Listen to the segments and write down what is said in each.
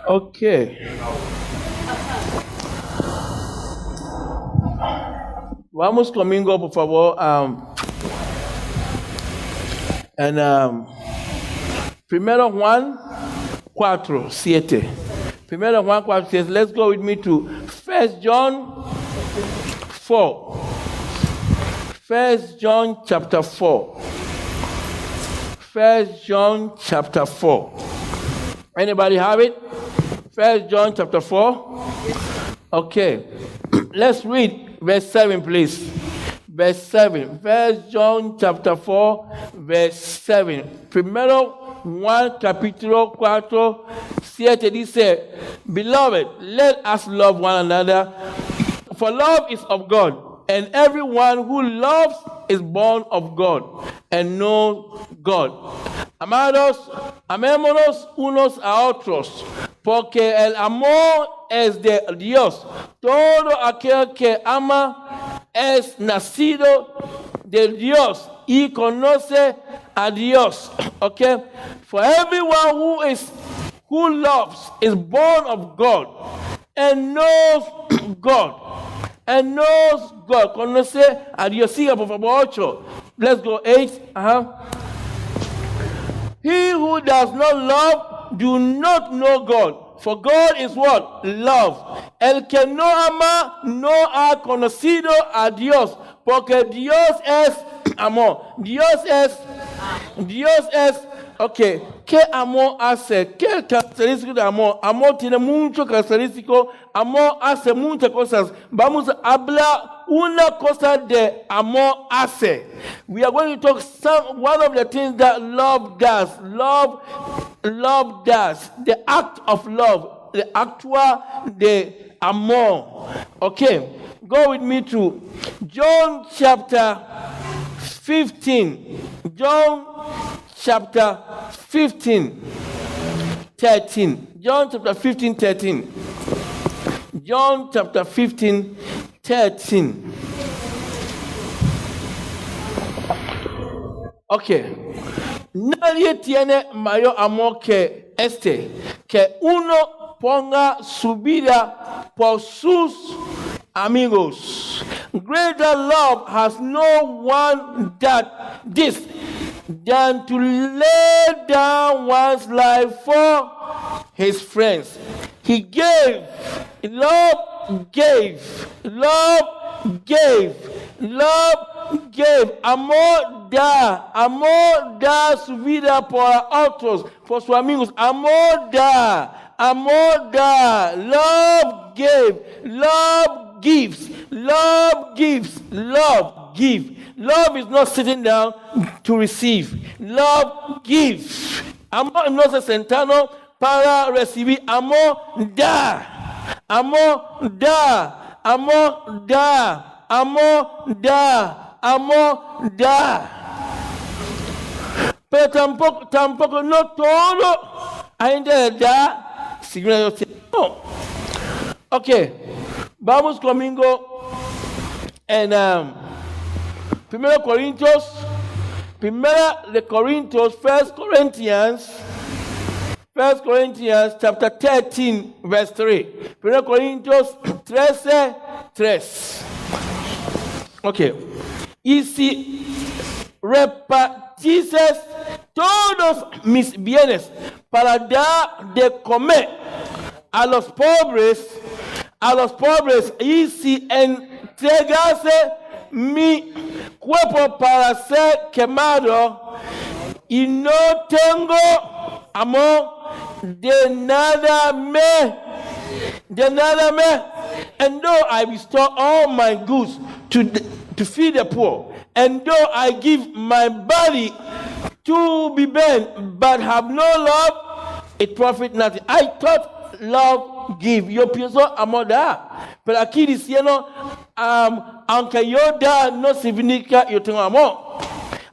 Okay. Vamos conmigo, por favor. Primero Juan 4:7. Primero Juan 4:7. Let's go with me to 1 John 4. 1 John chapter 4. 1 John chapter 4. Anybody have it? 1 John chapter 4. Okay. Let's read verse 7, please. Verse 7. 1 John chapter 4, verse 7. Primero Juan capítulo 4, 7 dice, Beloved, let us love one another, for love is of God, and everyone who loves is born of God and knows God. Amados, amémonos unos a otros, porque el amor es de Dios. Todo aquel que ama es nacido de Dios y conoce a Dios. Okay? For everyone who loves is born of God and knows God. And knows God. Conoce a Dios. Siga, por favor, 8. Let's go, 8. He who does not love do not know God. For God is what? Love. El que no ama no ha conocido a Dios. Porque Dios es amor. Dios es, ok. ¿Qué amor hace? ¿Qué característico de amor? Amor tiene muchas características. Amor hace muchas cosas. Vamos a hablar una cosa de amor hace. We are going to talk one of the things that love does. Love does. The act of love. The actual de amor. Okay. Go with me to John chapter 15. John chapter 15, 13. John chapter 15, 13. John chapter 15, 13. Okay. Nadie tiene mayor amor que este, que uno ponga su vida por sus amigos. Greater love has no one than to lay down one's life for his friends. He gave. Amor da su vida por otros, por sus amigos. Amor da. Love gives. Love is not sitting down to receive. Love gives. Amor no se sentado para recibir. Amor da. Pero tampoco no todo a gente le da. No. Ok. Vamos conmigo en 1 Corinthians chapter 13, verse 3. 1 Corintios 13, 3. Ok. Y si repartices todos mis bienes para dar de comer a los pobres, y si entregase mi cuerpo para ser quemado y no tengo amor, de nada me. And though I bestow all my goods to feed the poor, and though I give my body to be burned, but have no love, it profit nothing. I thought love give. Yo pienso amor da. Pero aquí diciendo, aunque yo da, no significa yo tengo amor.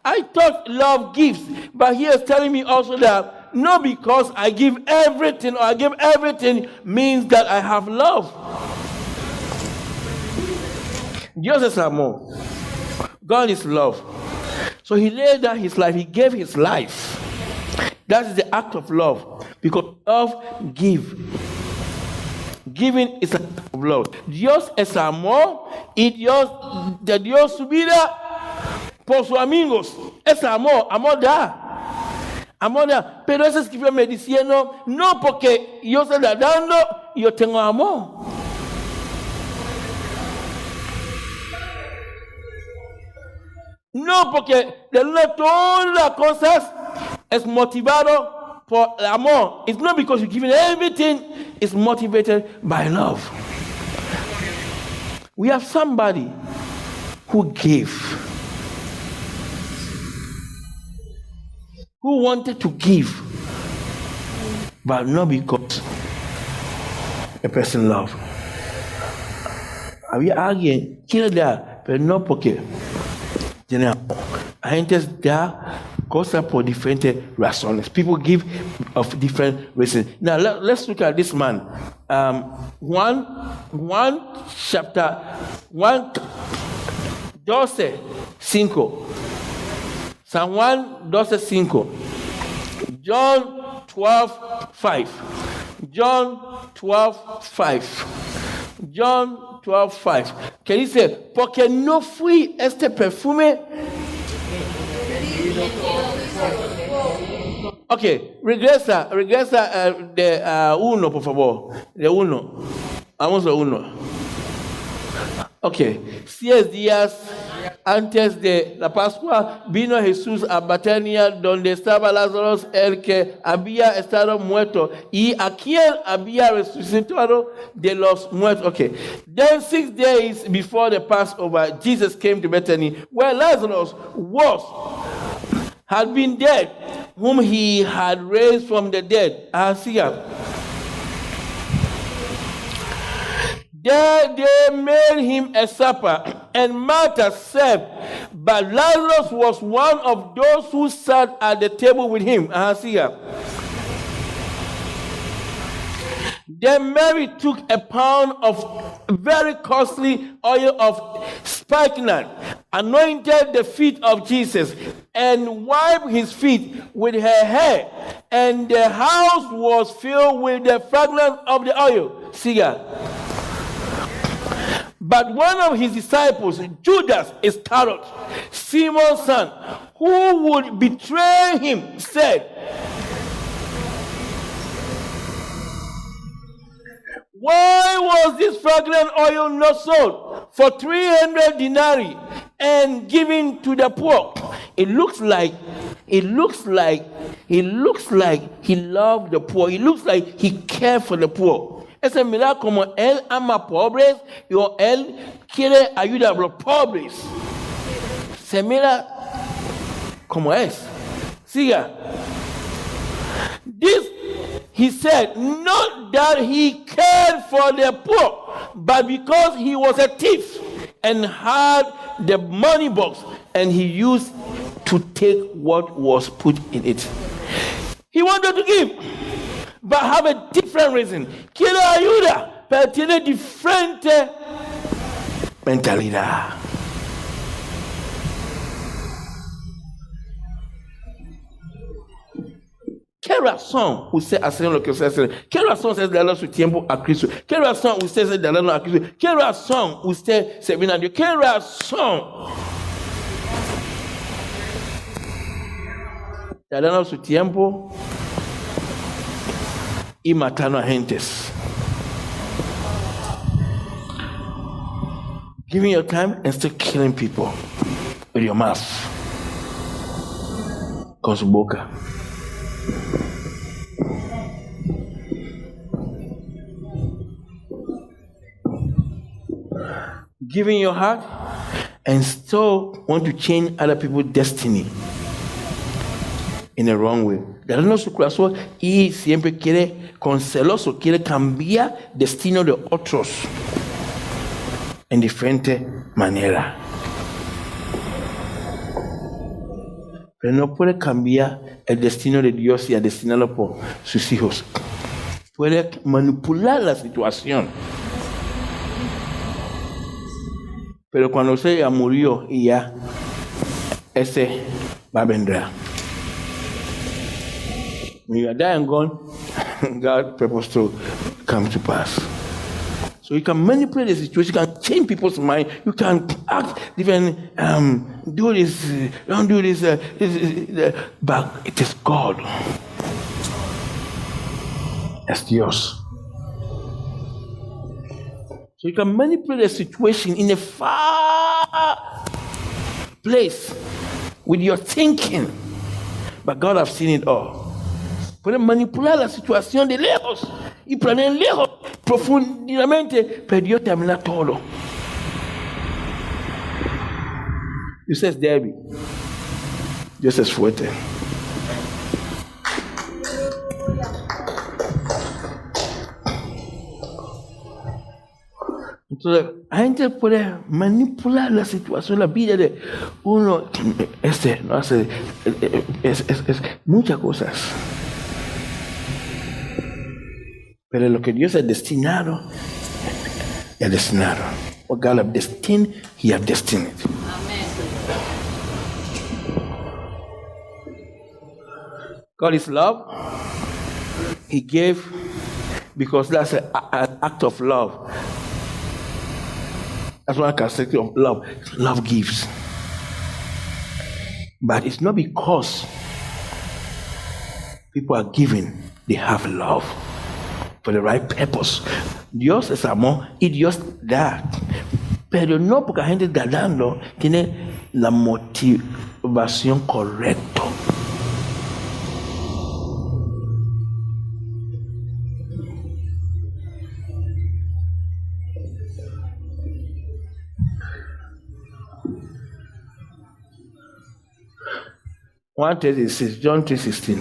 I thought love gives, but he is telling me also that not because I give everything or I give everything means that I have love. Dios es amor. God is love. So he laid down his life. He gave his life. That is the act of love. Because love gives. Giving is an act of love. Dios es amor y de Dios su vida por sus amigos. Es amor, amor da. Amor da. Pero ese escribió me diciendo, no porque yo se la dando, yo tengo amor. No porque de todas las cosas es motivado por el amor. It's not because you're giving everything, it's motivated by love. We have somebody who gave, who wanted to give, but not because a person loves. Había alguien que quiere dar, pero no porque tiene amor. La gente da cosas por diferentes razones. People give of different reasons. Now let's look at this man. Chapter 1, 12:5. San Juan 12:5. John 12:5. John 12:5. John 12:5. Que dice, porque no fui este perfume. Ok, regresa de 1, por favor. De 1. Vamos a 1. Ok, 6 días antes de la Pascua, vino Jesús a Betania, donde estaba Lázaro, el que había estado muerto, y a quien había resucitado de los muertos. Okay. Then 6 days before the Passover, Jesus came to Bethany, where Lazarus had been dead, whom he had raised from the dead. There they made him a supper, and Martha served, but Lazarus was one of those who sat at the table with him. Then Mary took a pound of very costly oil of spikenard, anointed the feet of Jesus, and wiped his feet with her hair, and the house was filled with the fragrance of the oil. But one of his disciples, Judas Iscariot, Simon's son, who would betray him, said, why was this fragrant oil not sold for 300 denarii and given to the poor? It looks like he loved the poor. It looks like he cared for the poor. Ese mira como él ama pobres y él quiere ayudar a los pobres. Se mira como es. Siga. This, he said, not that he cared for the poor, but because he was a thief and had the money box, and he used to take what was put in it. He wanted to give, but have a different reason. Quiere ayuda, pero tiene diferente mentalidad. ¿Qué razón usted hace lo que usted hace? ¿Qué razón usted darle su tiempo a Cristo? ¿Qué razón usted se darle a Cristo? ¿Qué razón usted se viene a Dios? ¿Qué razón darle su tiempo y matando a gentes? Giving your time and still killing people with your mouth, con su boca. Giving your heart and still want to change other people's destiny in the wrong way. Dando su corazón y siempre quiere, con celoso, quiere cambiar destino de otros en diferente manera. Pero no puede cambiar el destino de Dios y a destinarlo por sus hijos. Puede manipular la situación. Pero cuando usted ya murió y ya, ese va a vendrá. When you are dying and gone, God purpose to come to pass. So you can manipulate the situation, you can change people's mind, you can act different, do this, don't do this, but it is God. That's yours. So you can manipulate the situation in a far place with your thinking, but God has seen it all. Puede manipular la situación de lejos y planear lejos, profundamente, pero Dios termina todo. Dios es débil, Dios es fuerte. Entonces, la gente puede manipular la situación, la vida de uno, no hace, muchas cosas. Pero lo que Dios ha destinado, es destinado. What God has destined, He has destined it. Amen. God is love. He gave, because that's an act of love. That's one characteristic of love. Love gives. But it's not because people are giving, they have love for the right purpose. Dios es amor y Dios da. Pero no porque la gente está dando, tiene la motivación correcta. John 3:16.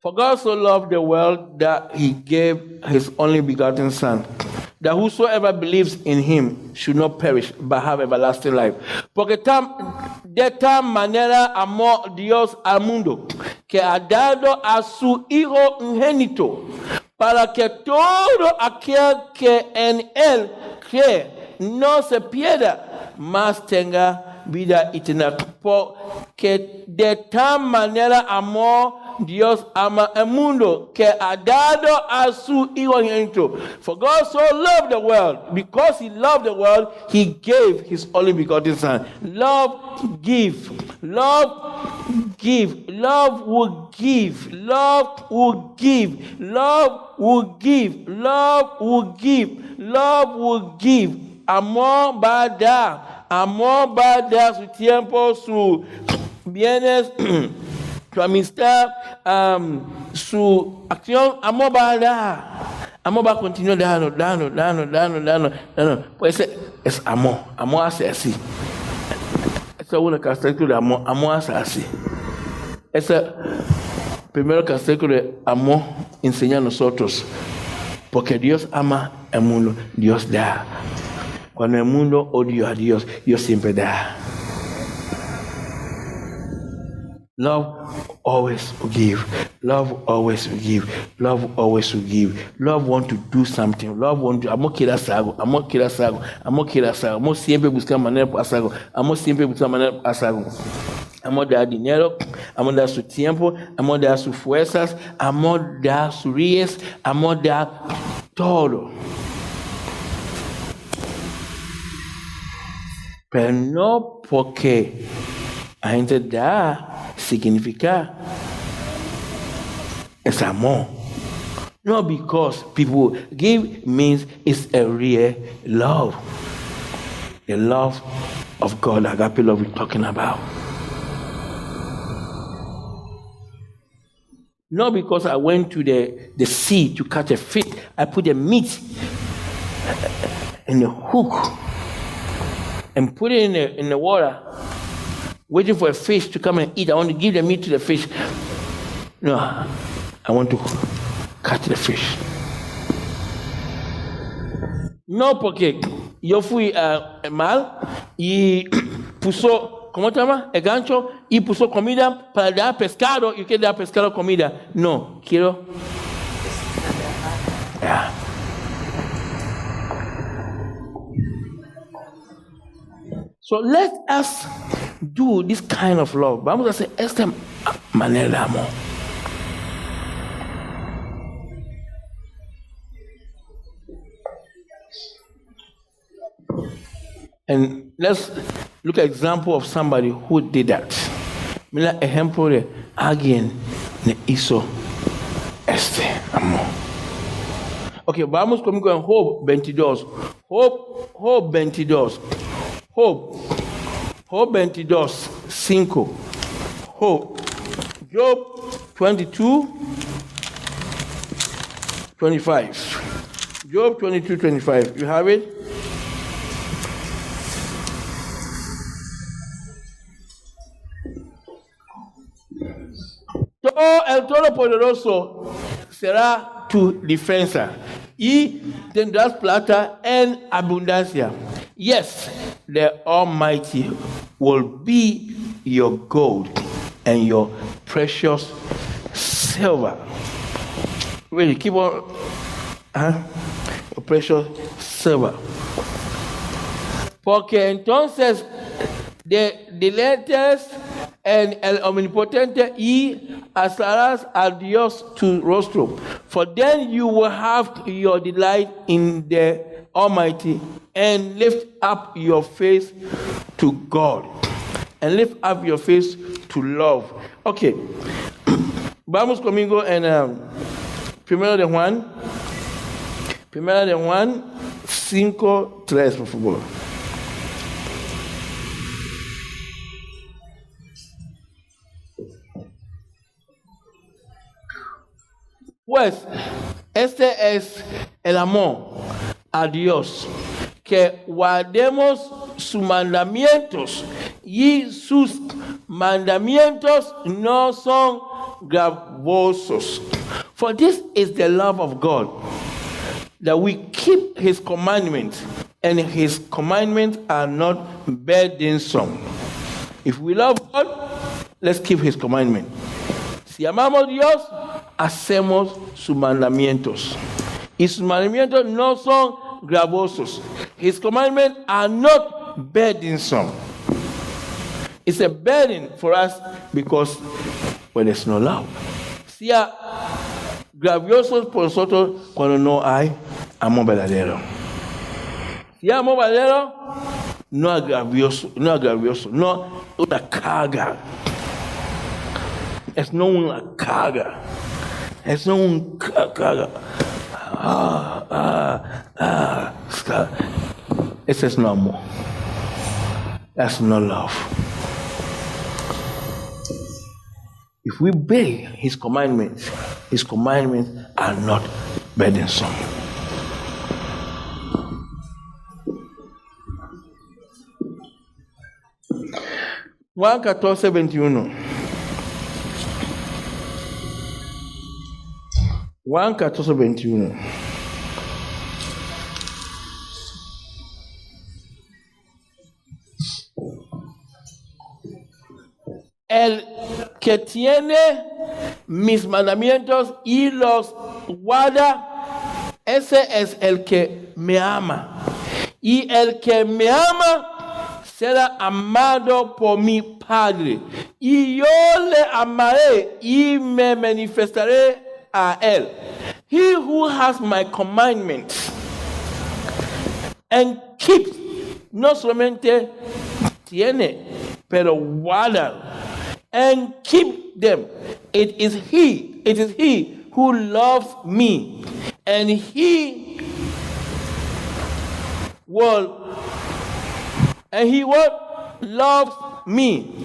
For God so loved the world that He gave His only begotten Son, that whosoever believes in Him should not perish, but have everlasting life. Porque de tal manera amó Dios al mundo, que ha dado a su Hijo unigénito, para que todo aquel que en Él cree no se pierda, mas tenga vida eterna. Porque de tal manera amó Dios ama el mundo, que ha dado a su Hijo unigénito. For God so loved the world, because He loved the world, He gave His only begotten Son. Love give. Love give. Love will give. Love will give. Love will give. Love will give. Love will give. Amor va a dar. Amor va a dar su tiempo, sus bienes, su amistad, su acción. Amor va a dar. Amor va a continuar dando. Pues es amor. Amor hace así. Esa es una característica de amor. Amor hace así. Esa primera característica de amor enseña a nosotros. Porque Dios ama el mundo. Dios da. Cuando el mundo odia a Dios, Dios siempre da. Love always will give. Love always will give. Love always will give. Love want to do something. Love want to. Amor quiere hacer algo. Amor quiere hacer algo. Amor quiere hacer algo. Amor siempre busca manera para hacer algo. Amor siempre busca manera para hacer algo. Amor da dinero. Amor da su tiempo. Amor da sus fuerzas. Amor da sus ríos. Amor da todo. Pero no porque la gente da significa es amor. No, because people give means it's a real love. The love of God, agape love we're talking about. Not because I went to the sea to catch a fish. I put the meat in the hook and put it in the water, waiting for a fish to come and eat. I want to give the meat to the fish. No, I want to catch the fish. No, porque yo fui mal y puso, ¿cómo se llama? El gancho y puso comida para dar pescado y quiero dar pescado comida. No, quiero So let us do this kind of love. Vamos a hacer esta manera de amor. And let's look at example of somebody who did that. Mira ejemplo de alguien que hizo este amor. Ok, vamos conmigo en Job 22. Job 22. Job 22, 5. Job 22, 25. Job 22, 25. You have it? El Todopoderoso será tu defensa y tendrás plata en abundancia. Yes, the Almighty will be your gold and your precious silver. Really, keep on. Your precious silver. Porque entonces diletes en el omnipotente y alzarás a Dios tu rostro. For then you will have your delight in the Almighty and lift up your face to God. And lift up your face to love. Okay. Vamos conmigo en Primero de Juan 5:3, por favor. Pues este es el amor a Dios, que guardemos sus mandamientos, y sus mandamientos no son gravosos. For this is the love of God, that we keep his commandments, and his commandments are not burdensome. If we love God, let's keep his commandments. Si amamos a Dios, hacemos sus mandamientos. Y sus mandamientos no son gravosos. His commandments are not burdensome. It's a burden for us because there's no love. Sea gravosos por nosotros cuando no hay amor verdadero. Si hay amor verdadero, no es gravoso, no una carga. Es no una carga. Es no una carga. Ese es no amor. That's no love. If we obey his commandments are not burdensome. Juan 14:21. Juan 14:21. El que tiene mis mandamientos y los guarda, ese es el que me ama. Y el que me ama será amado por mi Padre. Y yo le amaré y me manifestaré a él. He who has my commandments and keeps, no solamente tiene, pero guarda, and keep them. It is he who loves me, and he loves me.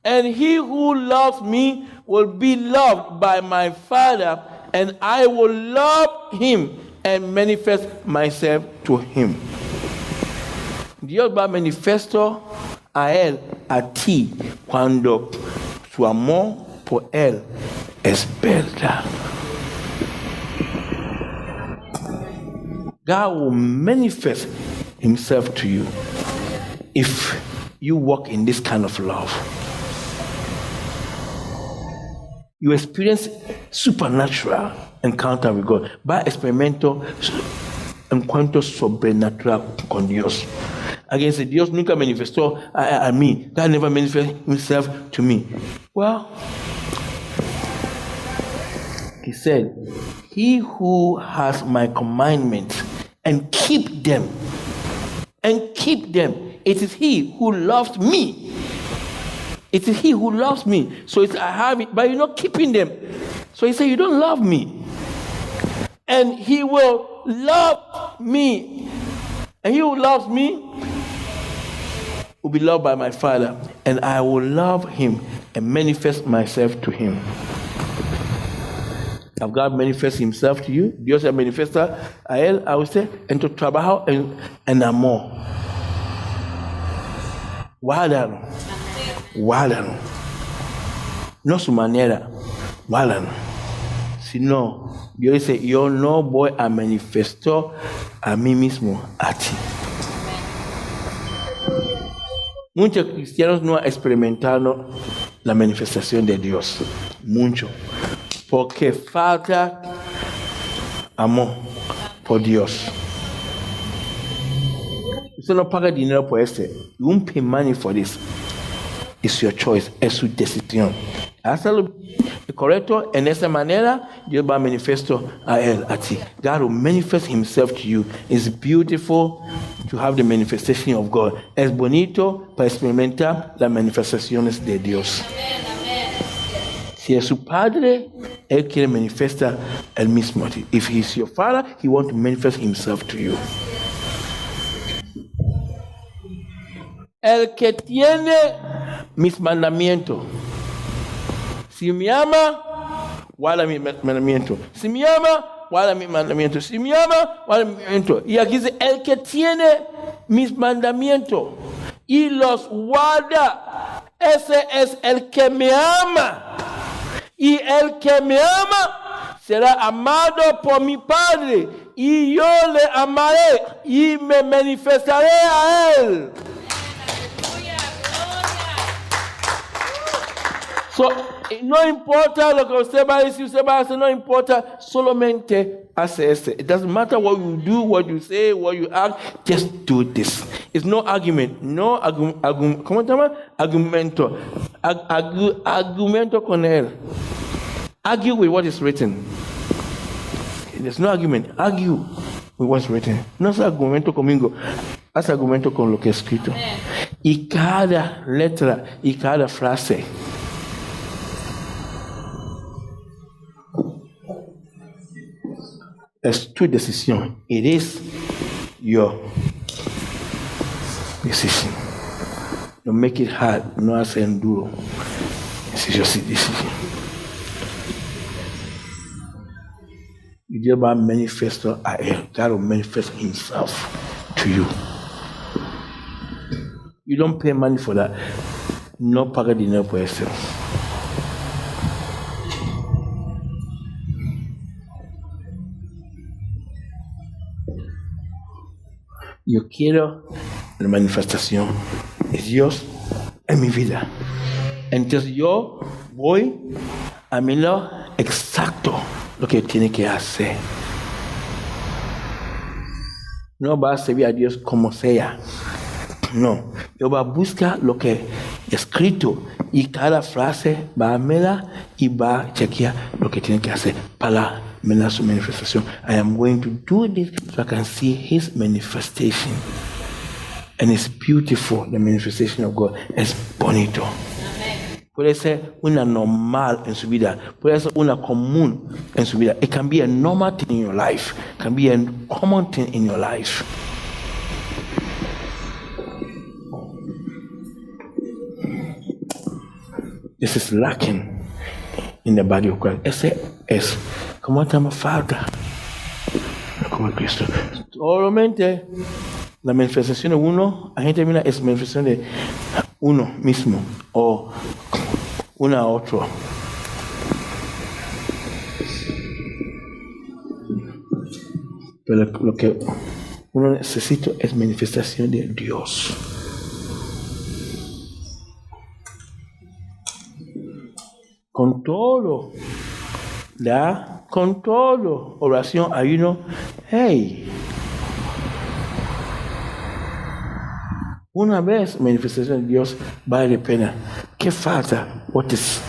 And he who loves me will be loved by my Father, and I will love him and manifest myself to him. Dios va manifiesto a él, a ti, cuando su amor por él es verdad. God will manifest himself to you if you walk in this kind of love. You experience supernatural encounter with God. Va experimento encuentro sobrenatural con Dios. Again, say, Dios nunca manifestó a mí. God never manifested himself to me. Well, he said, he who has my commandments and keep them, it is he who loves me. It is he who loves me. So it's, I have it, but you're not keeping them. So he said, you don't love me. And he will love me. And he who loves me will be loved by my Father. And I will love him and manifest myself to him. Have God manifest himself to you? Dios se manifiesta a él, a usted, en tu trabajo, en amor. Guárdalo. Guárdalo. No su manera. Guárdalo. Si no, Dios dice, yo no voy a manifestar a mí mismo a ti. Muchos cristianos no han experimentado la manifestación de Dios. Mucho. Porque falta amor por Dios. Usted no paga dinero por este. You won't pay money for this. It's your choice. Es su decisión. Hazlo correcto. En esa manera, Dios va a manifestar a él, a ti. God will manifest himself to you. It's beautiful to have the manifestation of God. Es bonito para experimentar las manifestaciones de Dios. Si es su padre, él quiere manifestar el mismo. If he's your father, he wants to manifest himself to you. El que tiene mis mandamientos. Si me ama, guarda mi mandamiento. Si me ama, guarda mi mandamiento. Si me ama, guarda mi mandamiento. Y aquí dice, el que tiene mis mandamientos y los guarda, ese es el que me ama. Y el que me ama será amado por mi Padre, y yo le amaré y me manifestaré a él. So, no importa lo que usted va a decir, usted va a hacer, no importa, solamente hace este. It doesn't matter what you do, what you say, what you act, just do this. It's no argument, no ¿cómo se llama? Argumento. Argumento con él. Argue with what is written. There's no argument. Argue with what's written. No es argumento conmigo, haz argumento con lo que es escrito. Y cada letra y cada frase. Es tu decisión. It is your decision. Don't make it hard. No hacen duro. This is your decision. Y Dios va a manifestar a él. God will manifest himself to you. You don't pay money for that. No paga dinero por eso. Yo quiero la manifestación de Dios en mi vida. Entonces yo voy a mirar exacto lo que tiene que hacer. No va a servir a Dios como sea. No. Yo voy a buscar lo que es escrito y cada frase va a mirar y va a chequear lo que tiene que hacer para mirar su manifestación. I am going to do this so I can see his manifestation. And it's beautiful, the manifestation of God. Es bonito. Puede ser una normal en su vida. Puede ser una común en su vida. It can be a normal thing in your life. It can be a common thing in your life. This is lacking in the body of Christ. Ese es como estamos falta como Cristo. Solamente la manifestación de uno, la gente mira, es manifestación de uno mismo o una a otro. Pero lo que uno necesita es manifestación de Dios. Con todo, con todo, oración, ayuno, hey, Una vez manifestación de Dios vale la pena. ¿Qué falta? What is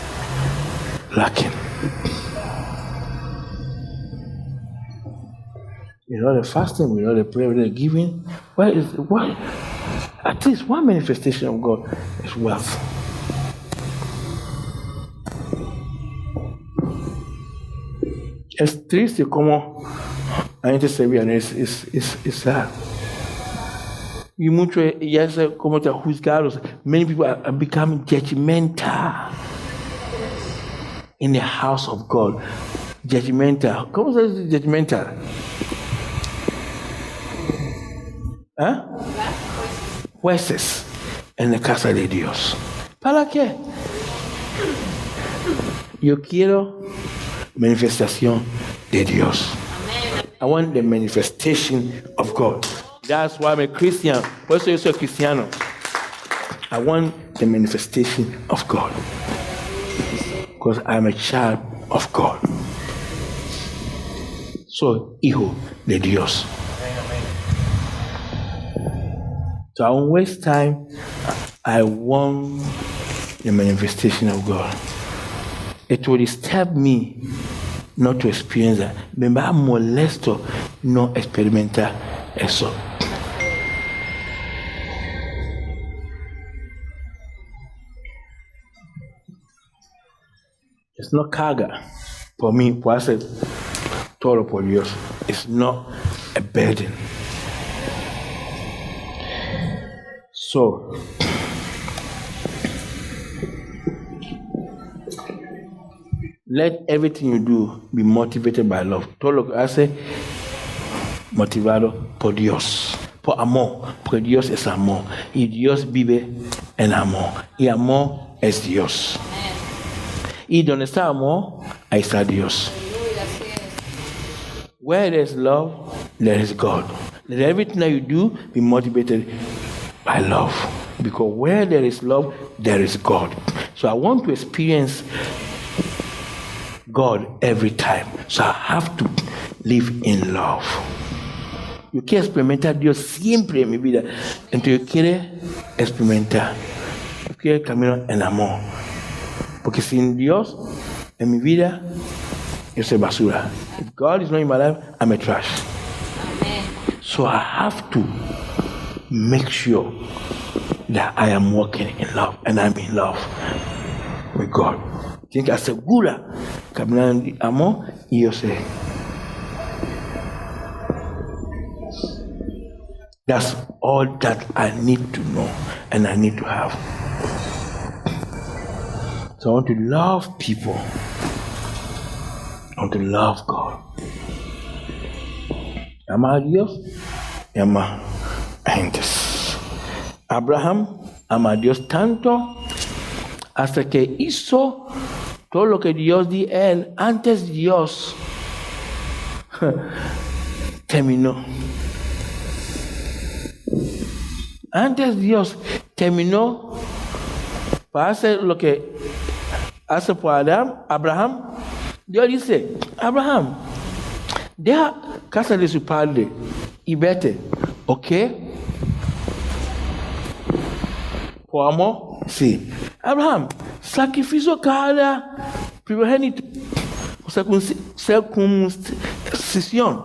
lacking? You know, the fasting, we know the prayer, the giving. What? At least one manifestation of God is wealth. Es triste como la gente se ve, es sad. Y mucho ya se como te juzgados. Many people are becoming judgmental in the house of God. Judgmental. ¿Cómo se dice judgmental? Jueces en la casa de Dios. ¿Para qué? Yo quiero manifestación de Dios. I want the manifestation of God. That's why I'm a Christian. Por eso yo soy cristiano. I want the manifestation of God. Because I'm a child of God. Soy hijo de Dios. So I won't waste time. I want the manifestation of God. It will disturb me not to experience that. Me va molesto no experimentar eso. It's not carga. Por mí, por hacer todo por Dios. It's not a burden. So, let everything you do be motivated by love. Todo lo que hace, motivado por Dios, por amor, porque Dios es amor. Y Dios vive en amor. Y amor es Dios. Y donde está amor, ahí está Dios. Where there is love, there is God. Let everything that you do be motivated by love. Because where there is love, there is God. So I want to experience God every time. So I have to live in love. Yo quiero experimentar a Dios siempre en mi vida. Entonces yo quiero experimentar. Yo quiero caminar en amor. Porque sin Dios en mi vida, yo soy basura. If God is not in my life, I'm a trash. Amen. So I have to make sure that I am walking in love and I'm in love with God. Tiene que asegurar caminar en amor y yo sé. That's all that I need to know and I need to have. So I want to love people. I want to love God. Ama a Dios y ama a gentes. Abraham ama a Dios tanto hasta que hizo todo lo que Dios dijo a él. Antes Dios terminó. Antes Dios terminó para hacer lo que hace por Abraham. Dios dice, Abraham, deja casa de su padre y vete, ¿ok? Por amor, sí. Abraham, sacrificio cada primogénito, circuncisión,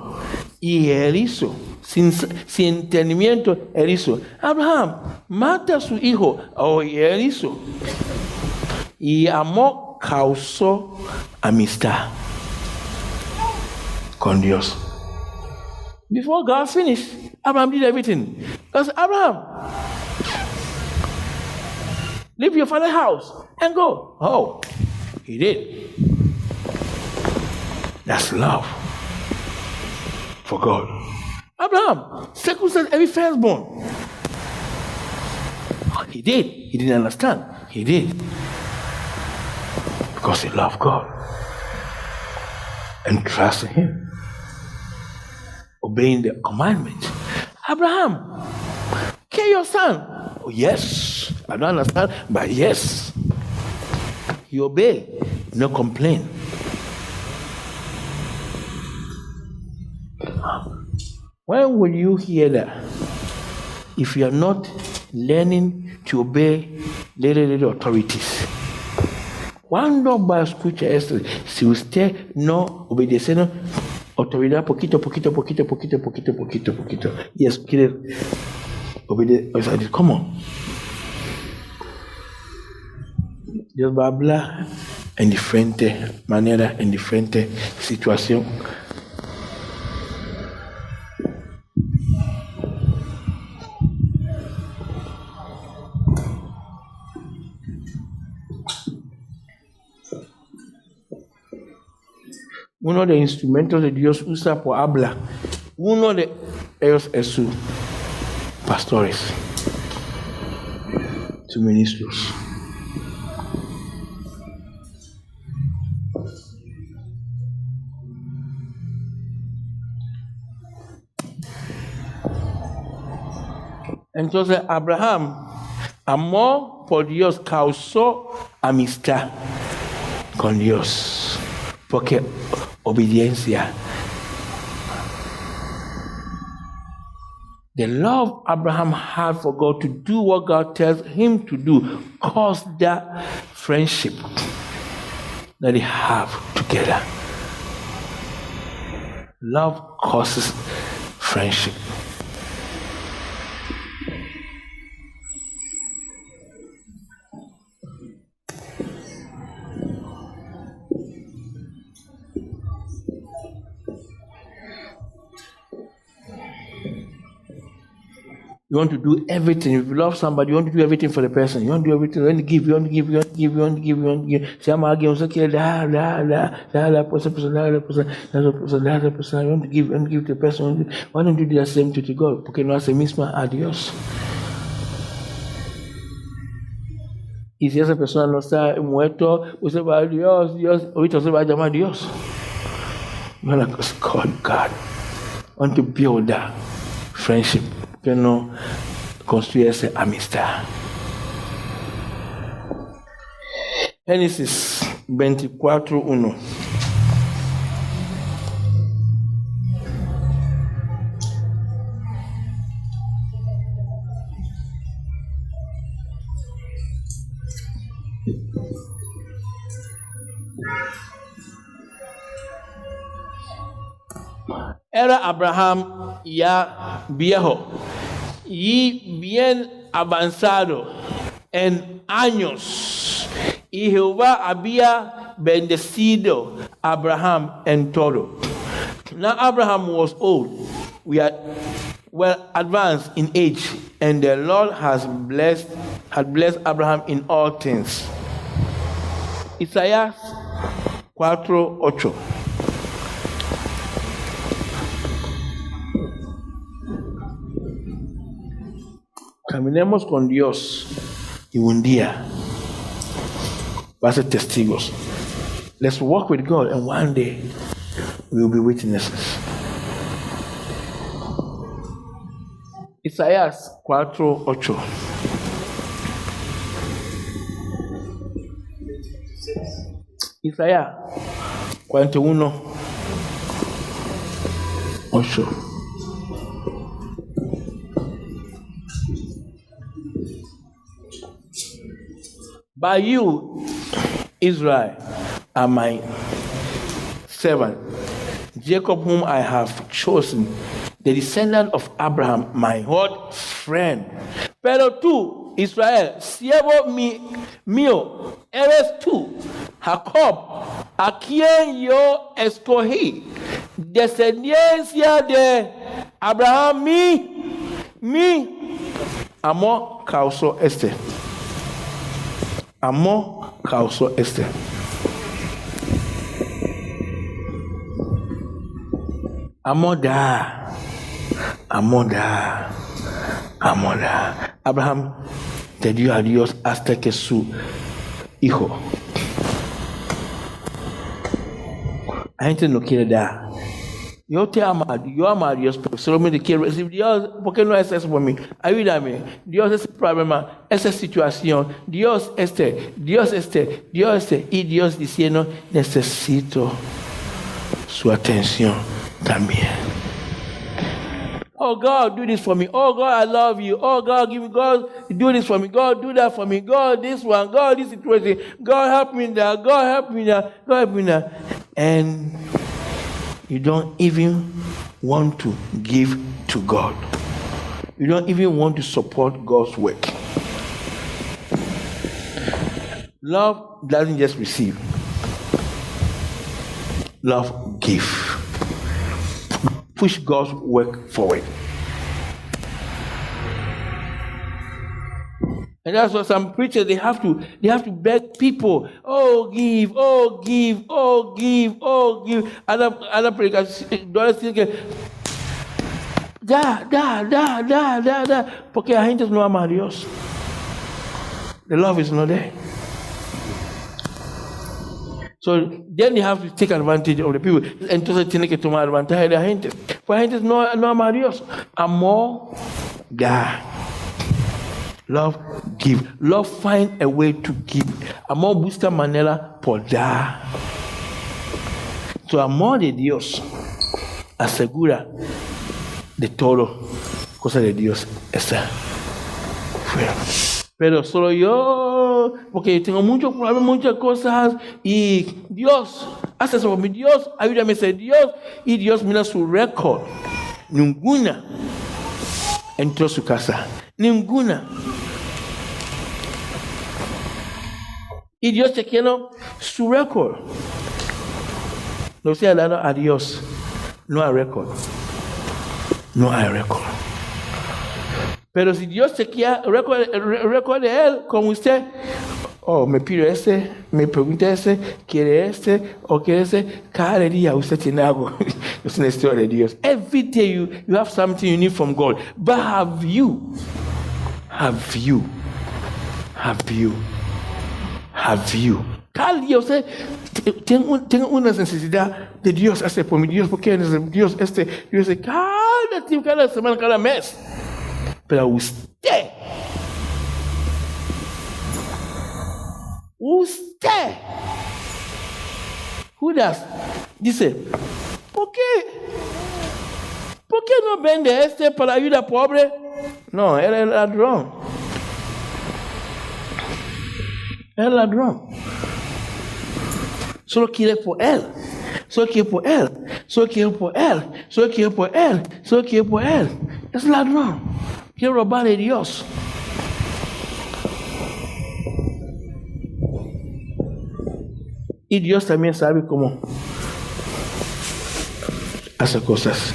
y él hizo. Sin entendimiento, él hizo. Abraham, mata a su hijo, y él hizo. Y amor causó amistad con Dios. Before God finished, Abraham did everything. God said, Abraham, leave your father's house and go. Oh, he did. That's love for God. Abraham, circumcise every firstborn. Oh, he did. He didn't understand. He did. Because he loved God. And trusted him. Obeying the commandment. Abraham, kill your son. Oh, yes. I don't understand, but yes. He obeyed. No complaint. When will you hear that? If you are not learning to obey little authorities. Cuando va a escuchar esto, si usted no obedece, ¿no? Autoridad poquito. Y es quiere obedecer, o sea, ¿cómo? Dios va a hablar en diferente manera, en diferente situación. Uno de los instrumentos de Dios usa por habla. Uno de ellos es sus pastores, sus ministros. Entonces Abraham, amor por Dios, causó amistad con Dios, porque obediencia. The love Abraham had for God to do what God tells him to do caused that friendship that they have together. Love causes friendship. You want to do everything. If you love somebody, you want to do everything for the person. You want to do everything. You want to give. You want to give. You want to give to the person. Why don't you do the same to God? Porque no hace misma a Dios. Y si esa persona no está muerto, usted va a Dios, ahorita usted va a llamar a Dios. You want to call God. Want to build that friendship. Que no construye esa amistad. Génesis 24:1. Era Abraham ya viejo y bien avanzado en años, y Jehová había bendecido a Abraham en todo. Now Abraham was old, well advanced in age, and the Lord had blessed Abraham in all things. Isaías 4:8. Caminemos con Dios y un día va a ser testigos. Let's walk with God and one day we will be witnesses. Isaías 4:8. Isaías 41:8. But you, Israel, are my servant, Jacob whom I have chosen, the descendant of Abraham, my old friend. Pero tú, Israel, siervo mío, eres tú, Jacob, a quien yo escogí, descendencia de Abraham, mi amor causó este. Amor causó este. Amor da. Abraham te dio a Dios hasta que su hijo. La gente no quiere dar. Yo amo a Dios, pero solamente quiero recibir. Dios, ¿por qué no haces eso por mí? Ayúdame. Dios, ese problema, esa situación. Dios, y Dios diciendo, necesito su atención también. Oh, God, do this for me. Oh, God, I love you. Oh, God, do this for me. God, do that for me. God, this one. God, this situation. God, help me there. God, help me there. God, help me there. And you don't even want to give to God. You don't even want to support God's work. Love doesn't just receive. Love give. Push God's work forward. And that's what some preachers, they have to beg people, oh give, oh give, oh give, oh give. Other preachers, don't think, da. Porque a gente não ama a Dios. The love is not there. So then you have to take advantage of the people. Entonces tiene que tomar advantage de la gente. Pues la gente no ama a Dios. Amor, da. Love, give. Love, find a way to give. Amor busca manera por dar. So amor de Dios asegura de todo cosa de Dios está fuera. Pero solo yo, porque tengo muchos problemas, muchas cosas, y Dios hace eso por mí. Dios, ayúdame a ser Dios, y Dios mira su récord. Ninguna entró a su casa. Ninguna. Y Dios chequea su récord. Lo sea dado a Dios. No hay récord. No hay récord. Pero si Dios chequea el récord de Él con usted, oh, me pide me pregunta quiere o quiere cada día usted tiene algo. Es una historia de Dios. Every day you have something you need from God. But have you? Cada día usted tiene una necesidad de Dios hace por mi Dios, porque Dios cada semana, cada mes. Pero usted, Judas dice, ¿por qué no vende para ayuda pobre? No, era el ladrón. El ladrón. Solo quiere por él. Es ladrón. Quiere robar de Dios. Y Dios también sabe cómo hacer cosas.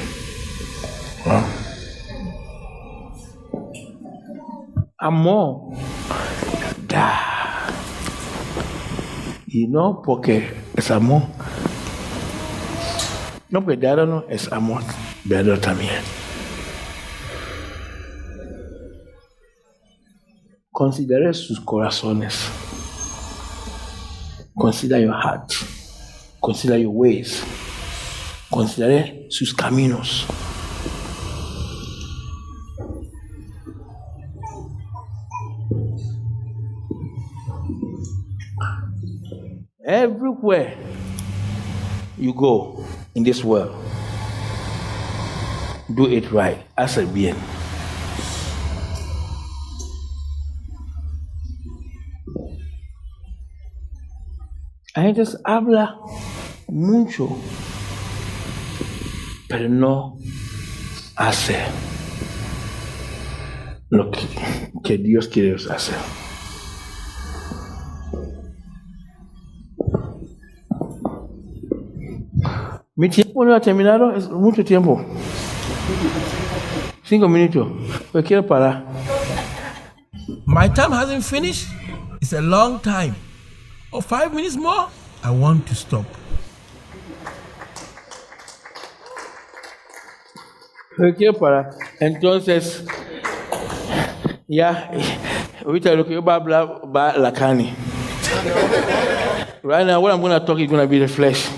Amor da. Y no porque es amor. No porque dar no es amor, verdad también. Considere sus corazones. Consider your heart. Consider your ways. Considere sus caminos. Everywhere you go in this world, do it right. Haz el bien. La gente habla mucho, pero no hace lo que Dios quiere hacer. Mi tiempo no ha terminado, es mucho tiempo. 5 minutos. Yo quiero parar. My time hasn't finished. It's a long time. 5 minutes more, I want to stop. Yo quiero parar. Entonces, ya, ahorita lo que yo voy a hablar va la carne. Right now, what I'm going to talk is going to be the flesh.